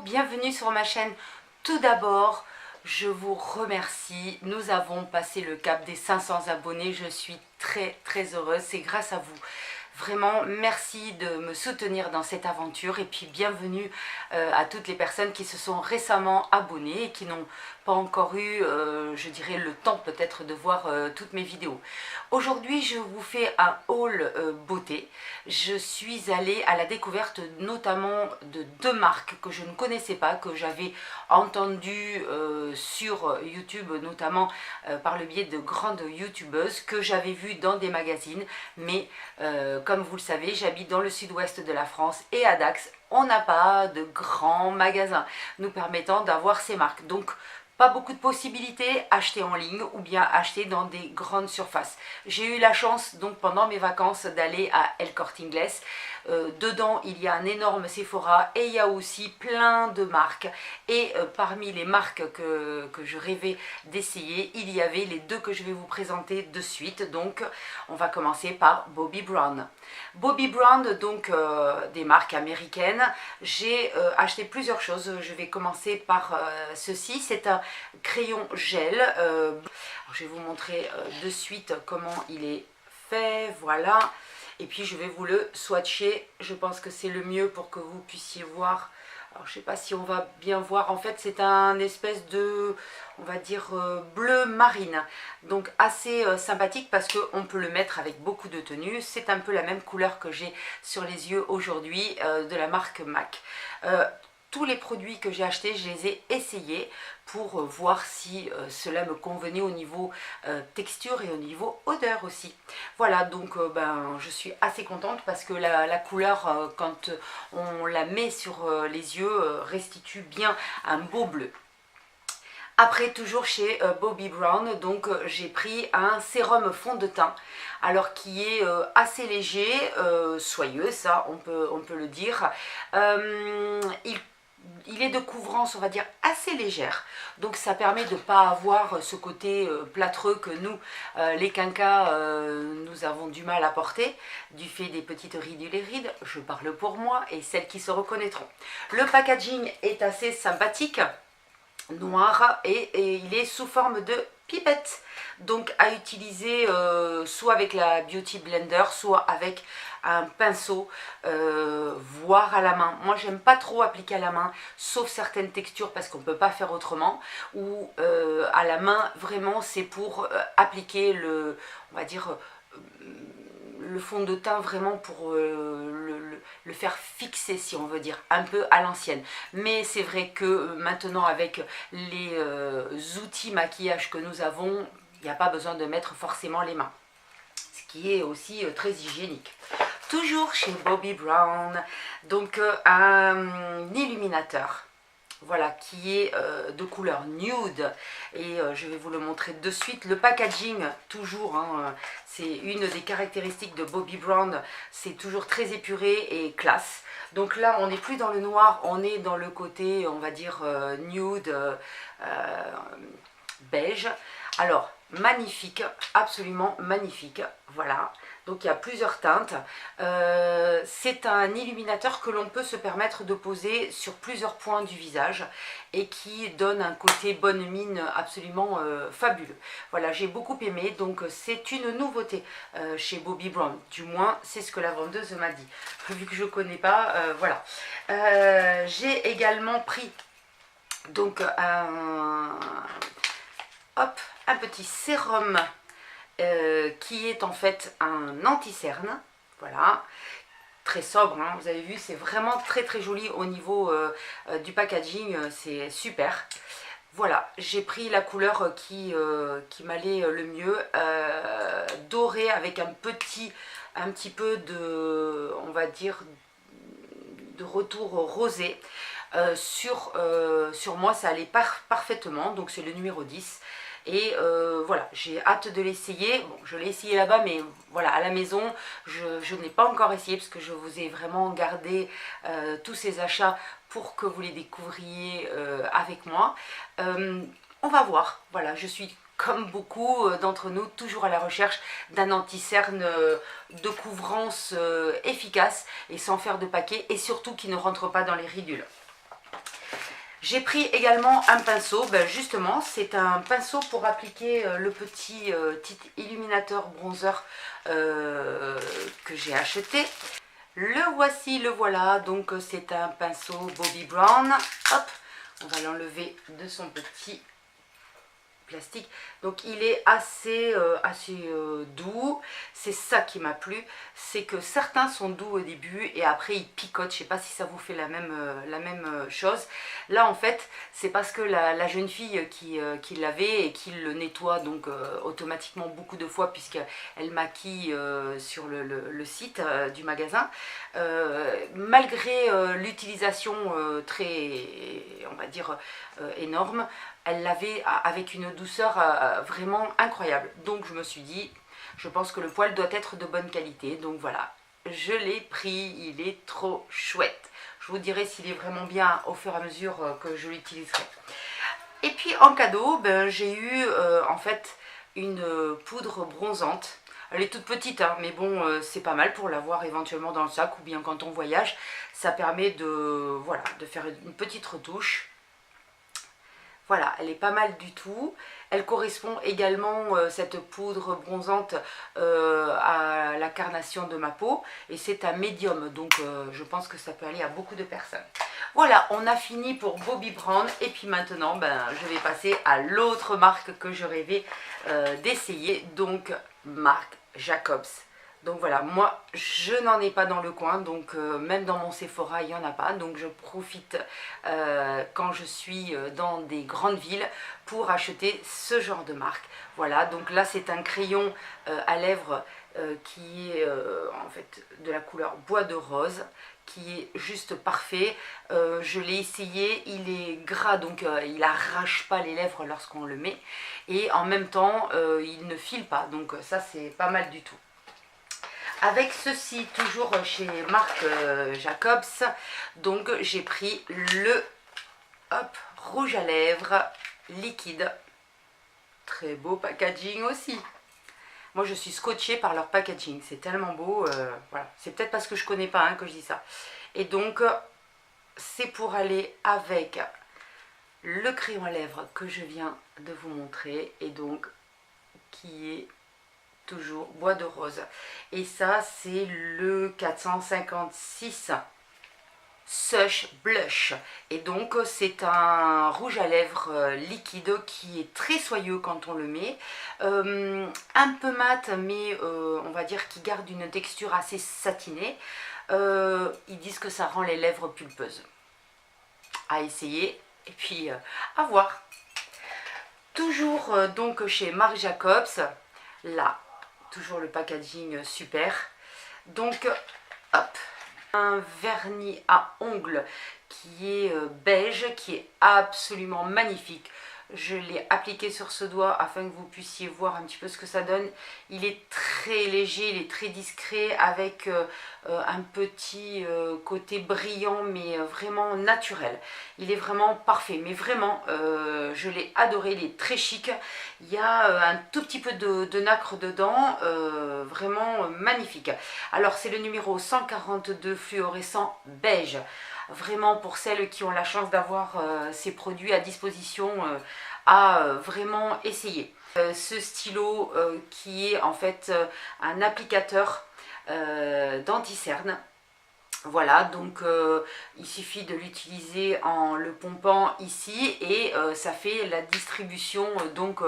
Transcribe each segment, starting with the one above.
bienvenue sur ma chaîne. Tout d'abord, je vous remercie. Nous avons passé le cap des 500 abonnés. Je suis très heureuse. C'est grâce à vous. Vraiment, merci de me soutenir dans cette aventure et puis bienvenue à toutes les personnes qui se sont récemment abonnées et qui n'ont pas encore eu, je dirais, le temps peut-être de voir toutes mes vidéos. Aujourd'hui, je vous fais un haul beauté. Je suis allée à la découverte notamment de deux marques que je ne connaissais pas, que j'avais entendues sur YouTube, notamment par le biais de grandes youtubeuses que j'avais vues dans des magazines, mais comme vous le savez, j'habite dans le sud-ouest de la France et à Dax, on n'a pas de grands magasins nous permettant d'avoir ces marques. Donc, pas beaucoup de possibilités, acheter en ligne ou bien acheter dans des grandes surfaces. J'ai eu la chance donc pendant mes vacances d'aller à El Corte Inglés. Dedans il y a un énorme Sephora et il y a aussi plein de marques. Et parmi les marques que je rêvais d'essayer, il y avait les deux que je vais vous présenter de suite. Donc on va commencer par Bobbi Brown. Bobbi Brown, donc des marques américaines. J'ai acheté plusieurs choses. Je vais commencer par ceci. C'est un crayon gel. Je vais vous montrer de suite comment il est fait. Voilà. Et puis je vais vous le swatcher. Je pense que c'est le mieux pour que vous puissiez voir. Alors je ne sais pas si on va bien voir. En fait c'est un espèce de, on va dire, bleu marine. Donc assez sympathique parce qu'on peut le mettre avec beaucoup de tenues. C'est un peu la même couleur que j'ai sur les yeux aujourd'hui de la marque MAC. Tous les produits que j'ai achetés, je les ai essayés pour voir si cela me convenait au niveau texture et au niveau odeur aussi. Voilà, donc je suis assez contente parce que la couleur, quand on la met sur les yeux, restitue bien un beau bleu. Après, toujours chez Bobbi Brown, donc j'ai pris un sérum fond de teint, alors qui est assez léger, soyeux, ça on peut le dire. Il est de couvrance, on va dire, assez légère. Donc ça permet de ne pas avoir ce côté plâtreux que nous, les quinquas, nous avons du mal à porter, du fait des petites ridulérides. Je parle pour moi et celles qui se reconnaîtront. Le packaging est assez sympathique, noir, et il est sous forme de pipette. Donc à utiliser soit avec la Beauty Blender, soit avec un pinceau, voire à la main. Moi j'aime pas trop appliquer à la main, sauf certaines textures parce qu'on peut pas faire autrement, ou à la main vraiment c'est pour appliquer le, on va dire, le fond de teint vraiment pour le faire fixer, si on veut dire, un peu à l'ancienne. Mais c'est vrai que maintenant avec les outils maquillage que nous avons, il n'y a pas besoin de mettre forcément les mains, ce qui est aussi très hygiénique. Toujours chez Bobbi Brown, donc un illuminateur, voilà, qui est de couleur nude, et je vais vous le montrer de suite. Le packaging, toujours, hein, c'est une des caractéristiques de Bobbi Brown, c'est toujours très épuré et classe. Donc là on n'est plus dans le noir, on est dans le côté, on va dire, nude, beige. Alors magnifique, absolument magnifique, voilà. Donc il y a plusieurs teintes. C'est un illuminateur que l'on peut se permettre de poser sur plusieurs points du visage et qui donne un côté bonne mine absolument fabuleux. Voilà, j'ai beaucoup aimé, donc c'est une nouveauté chez Bobbi Brown. Du moins, c'est ce que la vendeuse m'a dit. Vu que je ne connais pas, voilà. J'ai également pris donc un petit sérum qui est en fait un anti-cerne, voilà, très sobre, hein, vous avez vu, c'est vraiment très joli au niveau du packaging, c'est super. Voilà, j'ai pris la couleur qui m'allait le mieux, doré avec un petit peu de, on va dire, de retour rosé. Sur moi ça allait parfaitement, donc c'est le numéro 10. Et voilà, j'ai hâte de l'essayer. Bon, je l'ai essayé là-bas, mais voilà, à la maison, je n'ai pas encore essayé parce que je vous ai vraiment gardé tous ces achats pour que vous les découvriez avec moi. On va voir, voilà, je suis comme beaucoup d'entre nous toujours à la recherche d'un anti-cerne de couvrance efficace et sans faire de paquet, et surtout qui ne rentre pas dans les ridules. J'ai pris également un pinceau, ben justement c'est un pinceau pour appliquer le petit illuminateur bronzer que j'ai acheté. Le voici, le voilà, donc c'est un pinceau Bobbi Brown. Hop, on va l'enlever de son petit plastique. Donc il est assez doux. C'est ça qui m'a plu, c'est que certains sont doux au début et après ils picotent. Je sais pas si ça vous fait la même chose. Là en fait c'est parce que la jeune fille qui l'avait et qui le nettoie donc automatiquement beaucoup de fois puisqu'elle maquille sur le site du magasin, malgré l'utilisation très, on va dire, énorme, elle l'avait avec une douceur vraiment incroyable. Donc je me suis dit, je pense que le poil doit être de bonne qualité. Donc voilà, je l'ai pris, il est trop chouette. Je vous dirai s'il est vraiment bien au fur et à mesure que je l'utiliserai. Et puis en cadeau, ben, j'ai eu en fait une poudre bronzante. Elle est toute petite, hein, mais bon, c'est pas mal pour l'avoir éventuellement dans le sac ou bien quand on voyage. Ça permet voilà, de faire une petite retouche. Voilà, elle est pas mal du tout. Elle correspond également, cette poudre bronzante, à la carnation de ma peau. Et c'est un médium, donc je pense que ça peut aller à beaucoup de personnes. Voilà, on a fini pour Bobbi Brown. Et puis maintenant, ben, je vais passer à l'autre marque que je rêvais d'essayer. Donc, marque Jacobs. Donc voilà, moi je n'en ai pas dans le coin, donc même dans mon Sephora il n'y en a pas, donc je profite quand je suis dans des grandes villes pour acheter ce genre de marque. Voilà, donc là c'est un crayon à lèvres qui est en fait de la couleur bois de rose, qui est juste parfait. Je l'ai essayé, il est gras, donc il arrache pas les lèvres lorsqu'on le met, et en même temps il ne file pas, donc ça c'est pas mal du tout. Avec ceci, toujours chez marque Jacobs, donc j'ai pris le rouge à lèvres liquide. Très beau packaging aussi. Moi je suis scotchée par leur packaging, c'est tellement beau. Voilà. C'est peut-être parce que je connais pas que je dis ça. Et donc c'est pour aller avec le crayon à lèvres que je viens de vous montrer, et donc qui est toujours bois de rose. Et ça c'est le 456 Sush Blush, et donc c'est un rouge à lèvres liquide qui est très soyeux quand on le met, un peu mat, mais on va dire qu'il garde une texture assez satinée. Ils disent que ça rend les lèvres pulpeuses. À essayer et puis à voir. Toujours donc chez Marc Jacobs, là toujours le packaging super. Donc hop, un vernis à ongles qui est beige, qui est absolument magnifique. Je l'ai appliqué sur ce doigt afin que vous puissiez voir un petit peu ce que ça donne. Il est très léger, il est très discret, avec un petit côté brillant, mais vraiment naturel. Il est vraiment parfait, mais vraiment je l'ai adoré, il est très chic. Il y a un tout petit peu de nacre dedans, vraiment magnifique. Alors c'est le numéro 142 fluorescent beige. Vraiment pour celles qui ont la chance d'avoir ces produits à disposition, à vraiment essayer. Ce stylo qui est en fait un applicateur d'anti-cerne. Voilà, donc il suffit de l'utiliser en le pompant ici, et ça fait la distribution donc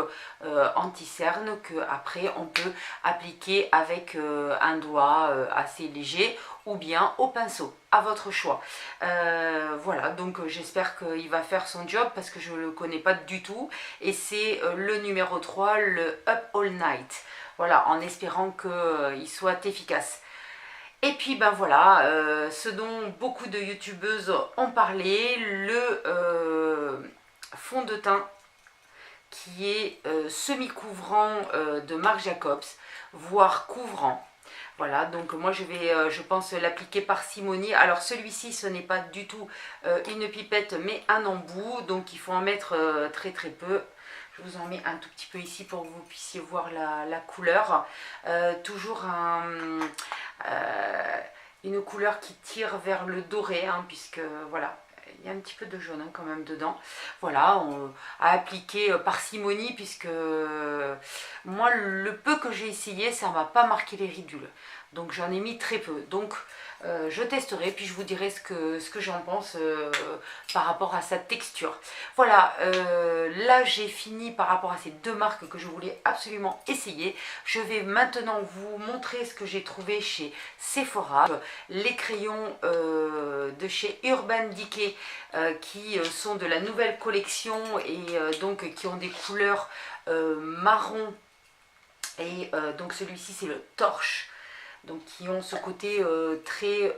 anti-cerne, que après on peut appliquer avec un doigt assez léger ou bien au pinceau, à votre choix. Voilà, donc j'espère qu'il va faire son job parce que je ne le connais pas du tout, et c'est le numéro 3, le Up All Night. Voilà, en espérant qu'il soit efficace. Et puis ben voilà, ce dont beaucoup de youtubeuses ont parlé, le fond de teint qui est semi-couvrant de Marc Jacobs, voire couvrant. Voilà, donc moi je vais, je pense, l'appliquer parcimonie. Alors celui-ci, ce n'est pas du tout une pipette, mais un embout, donc il faut en mettre très très peu. Je vous en mets un tout petit peu ici pour que vous puissiez voir la couleur. Toujours une couleur qui tire vers le doré, puisque voilà, il y a un petit peu de jaune hein, quand même dedans. Voilà, à appliquer parcimonie puisque moi le peu que j'ai essayé ça m'a pas marqué les ridules. Donc j'en ai mis très peu. Donc je testerai puis je vous dirai ce que j'en pense par rapport à sa texture. Voilà, là j'ai fini par rapport à ces deux marques que je voulais absolument essayer. Je vais maintenant vous montrer ce que j'ai trouvé chez Sephora. Les crayons de chez Urban Decay qui sont de la nouvelle collection et donc qui ont des couleurs marron et donc celui-ci c'est le torche. Donc qui ont ce côté très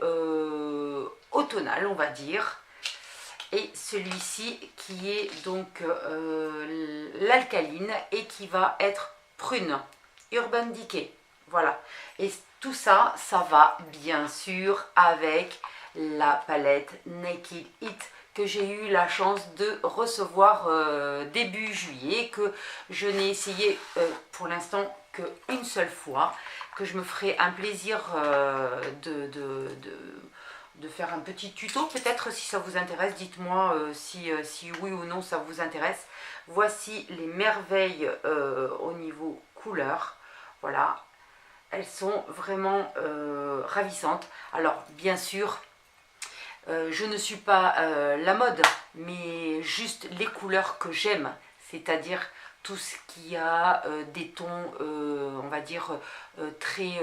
automnal on va dire. Et celui-ci qui est donc l'alcaline et qui va être prune. Urban Decay. Voilà. Et tout ça, ça va bien sûr avec la palette Naked It que j'ai eu la chance de recevoir début juillet, que je n'ai essayé pour l'instant qu'une seule fois, que je me ferai un plaisir de faire un petit tuto peut-être si ça vous intéresse. Dites-moi si oui ou non ça vous intéresse. Voici les merveilles au niveau couleur. Voilà, elles sont vraiment ravissantes. Alors bien sûr je ne suis pas la mode, mais juste les couleurs que j'aime, c'est-à-dire tout ce qui a des tons, on va dire, très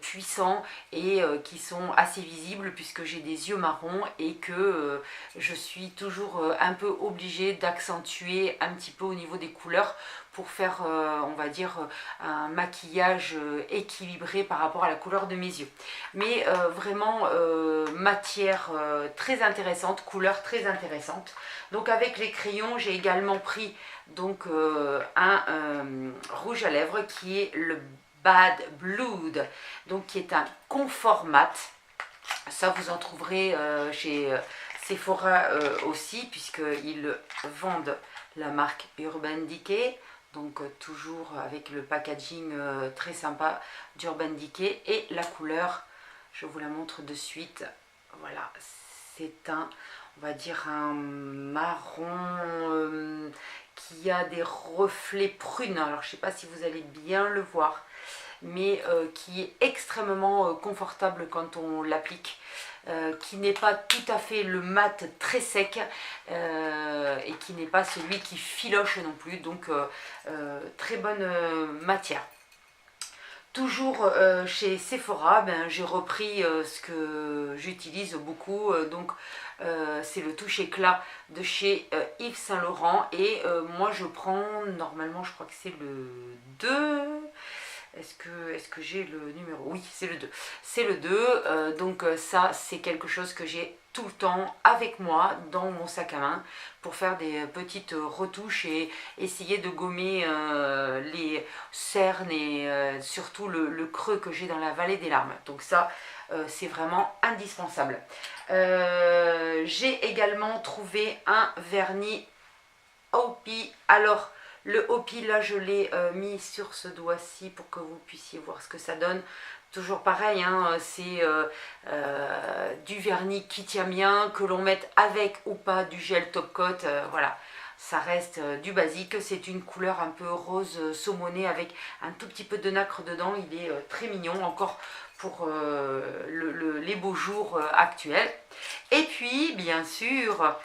puissants et qui sont assez visibles puisque j'ai des yeux marrons et que je suis toujours un peu obligée d'accentuer un petit peu au niveau des couleurs pour faire, on va dire, un maquillage équilibré par rapport à la couleur de mes yeux. Mais vraiment, matière très intéressante, couleur très intéressante. Donc avec les crayons, j'ai également pris donc un rouge à lèvres qui est le Bad Blood, donc qui est un confort mat. Ça vous en trouverez chez Sephora aussi puisqu'ils vendent la marque Urban Decay. Donc toujours avec le packaging très sympa d'Urban Decay et la couleur, je vous la montre de suite. Voilà, c'est un, on va dire un marron qui a des reflets prunes. Alors je ne sais pas si vous allez bien le voir, mais qui est extrêmement confortable quand on l'applique. Qui n'est pas tout à fait le mat très sec et qui n'est pas celui qui filoche non plus, donc très bonne matière. Toujours chez Sephora, j'ai repris ce que j'utilise beaucoup, donc c'est le touche éclat de chez Yves Saint Laurent et moi je prends, normalement je crois que c'est le 2. Est-ce que j'ai le numéro? Oui, c'est le 2. C'est le 2, donc ça c'est quelque chose que j'ai tout le temps avec moi dans mon sac à main pour faire des petites retouches et essayer de gommer les cernes et surtout le creux que j'ai dans la vallée des larmes. Donc ça c'est vraiment indispensable. J'ai également trouvé un vernis Hopi. Alors le Hopi là je l'ai mis sur ce doigt-ci pour que vous puissiez voir ce que ça donne. Toujours pareil, hein, c'est du vernis qui tient bien, que l'on mette avec ou pas du gel top coat, voilà. Ça reste du basique, c'est une couleur un peu rose saumonée avec un tout petit peu de nacre dedans. Il est très mignon, encore pour les beaux jours actuels. Et puis bien sûr,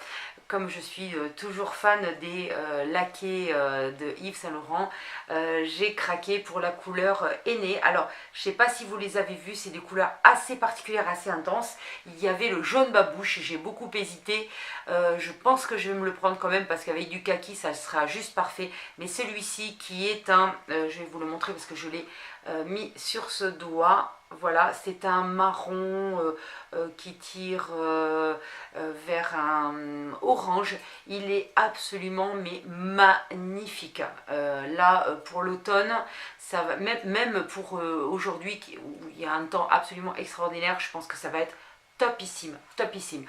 comme je suis toujours fan des laqués de Yves Saint Laurent, j'ai craqué pour la couleur aînée. Alors, je ne sais pas si vous les avez vus, c'est des couleurs assez particulières, assez intenses. Il y avait le jaune babouche, j'ai beaucoup hésité. Je pense que je vais me le prendre quand même parce qu'avec du kaki, ça sera juste parfait. Mais celui-ci qui est un, je vais vous le montrer parce que je l'ai mis sur ce doigt. Voilà, c'est un marron qui tire vers un orange. Il est absolument mais magnifique. Là, pour l'automne, ça va même pour aujourd'hui où il y a un temps absolument extraordinaire, je pense que ça va être topissime, topissime.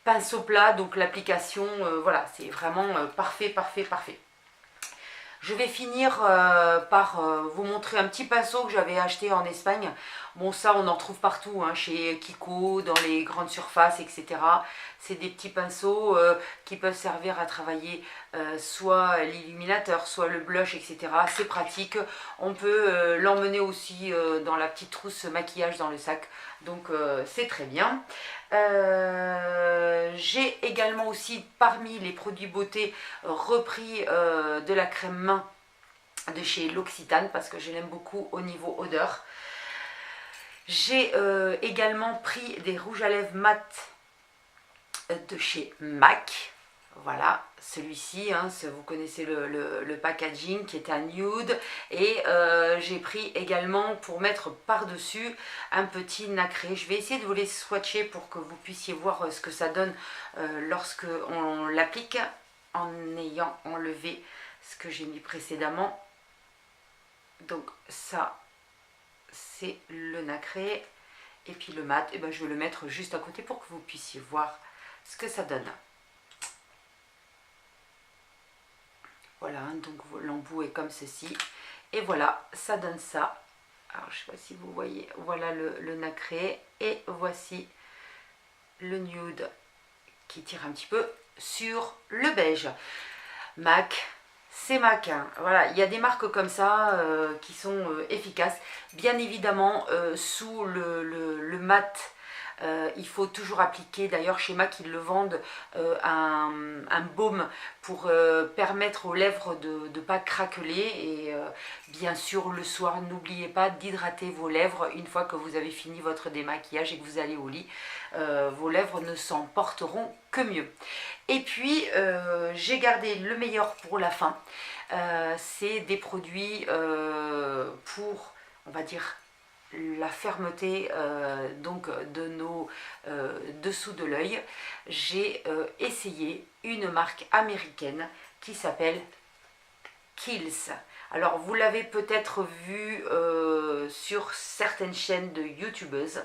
Pinceau plat, donc l'application, voilà, c'est vraiment parfait, parfait, parfait. Je vais finir par vous montrer un petit pinceau que j'avais acheté en Espagne. Bon, ça, on en trouve partout, hein, chez Kiko, dans les grandes surfaces, etc. C'est des petits pinceaux qui peuvent servir à travailler soit l'illuminateur, soit le blush, etc. C'est pratique. On peut l'emmener aussi dans la petite trousse maquillage dans le sac. Donc, c'est très bien. J'ai également aussi, parmi les produits beauté, repris de la crème main de chez L'Occitane parce que je l'aime beaucoup au niveau odeur. J'ai également pris des rouges à lèvres mat de chez MAC. Voilà, celui-ci, hein, vous connaissez le packaging qui est un nude. Et j'ai pris également pour mettre par-dessus un petit nacré. Je vais essayer de vous les swatcher pour que vous puissiez voir ce que ça donne lorsque on l'applique en ayant enlevé ce que j'ai mis précédemment. Donc ça, c'est le nacré. Et puis le mat, et ben, je vais le mettre juste à côté pour que vous puissiez voir ce que ça donne. Voilà, donc l'embout est comme ceci. Et voilà, ça donne ça. Alors, je ne sais pas si vous voyez. Voilà le nacré. Et voici le nude qui tire un petit peu sur le beige. MAC, c'est MAC. Hein. Voilà, il y a des marques comme ça qui sont efficaces. Bien évidemment, sous le mat, il faut toujours appliquer, d'ailleurs chez MAC ils le vendent, un baume pour permettre aux lèvres de ne pas craqueler. Et bien sûr le soir, n'oubliez pas d'hydrater vos lèvres une fois que vous avez fini votre démaquillage et que vous allez au lit. Vos lèvres ne s'en porteront que mieux. Et puis j'ai gardé le meilleur pour la fin. C'est des produits pour, on va dire, la fermeté donc de nos dessous de l'œil. J'ai essayé une marque américaine qui s'appelle Kiehl's. Alors vous l'avez peut-être vu sur certaines chaînes de youtubeuses.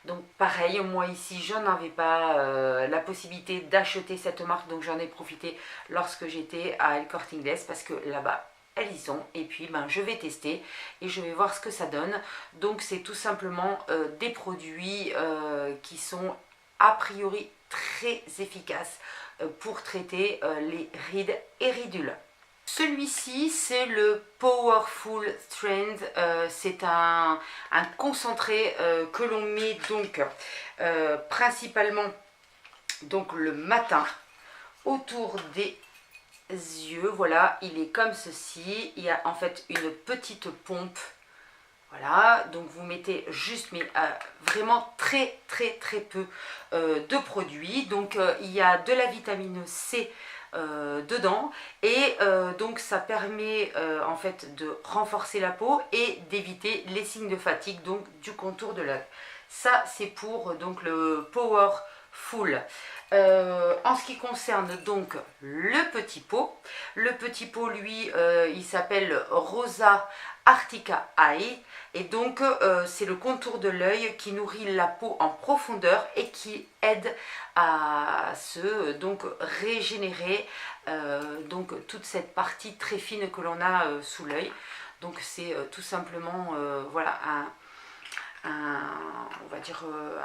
Donc pareil, moi ici je n'avais pas la possibilité d'acheter cette marque, donc j'en ai profité lorsque j'étais à El Corte Inglés parce que là-bas elles y sont. Et puis ben, je vais tester et je vais voir ce que ça donne. Donc c'est tout simplement des produits qui sont a priori très efficaces pour traiter les rides et ridules. Celui-ci, c'est le Powerful Strength. C'est un concentré que l'on met donc principalement donc, le matin autour des yeux. Voilà, il est comme ceci. Il y a en fait une petite pompe. Voilà, donc vous mettez juste, mais vraiment très peu de produits. Donc il y a de la vitamine C dedans et donc ça permet en fait de renforcer la peau et d'éviter les signes de fatigue, donc du contour de l'œil. Ça c'est pour donc le Powerful. En ce qui concerne donc le petit pot lui il s'appelle Rosa Artica Eye et donc c'est le contour de l'œil qui nourrit la peau en profondeur et qui aide à se donc régénérer donc toute cette partie très fine que l'on a sous l'œil. Donc c'est tout simplement voilà on va dire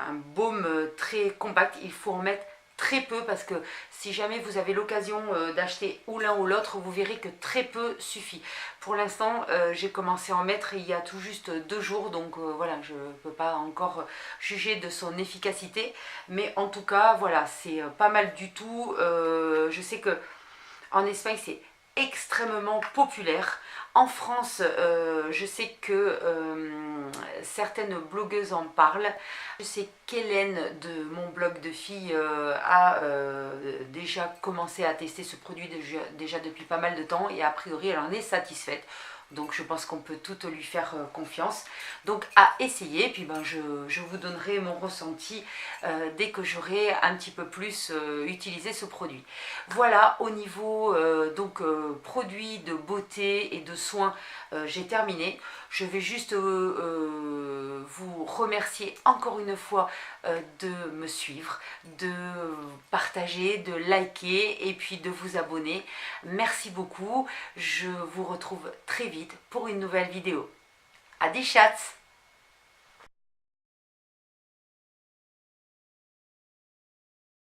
un baume très compact. Il faut en mettre très peu parce que si jamais vous avez l'occasion d'acheter ou l'un ou l'autre, vous verrez que très peu suffit. Pour l'instant, j'ai commencé à en mettre il y a tout juste 2 jours, donc voilà, je ne peux pas encore juger de son efficacité. Mais en tout cas, voilà, c'est pas mal du tout. Je sais que en Espagne, c'est extrêmement populaire. En France, je sais que certaines blogueuses en parlent. Je sais qu'Hélène de mon blog de filles a déjà commencé à tester ce produit déjà depuis pas mal de temps et a priori elle en est satisfaite. Donc je pense qu'on peut toutes lui faire confiance. Donc à essayer, puis ben, je vous donnerai mon ressenti dès que j'aurai un petit peu plus utilisé ce produit. Voilà, au niveau donc produits de beauté et de soins, j'ai terminé. Je vais juste vous remercier encore une fois de me suivre, de partager, de liker et puis de vous abonner. Merci beaucoup. Je vous retrouve très vite pour une nouvelle vidéo. Adi chats!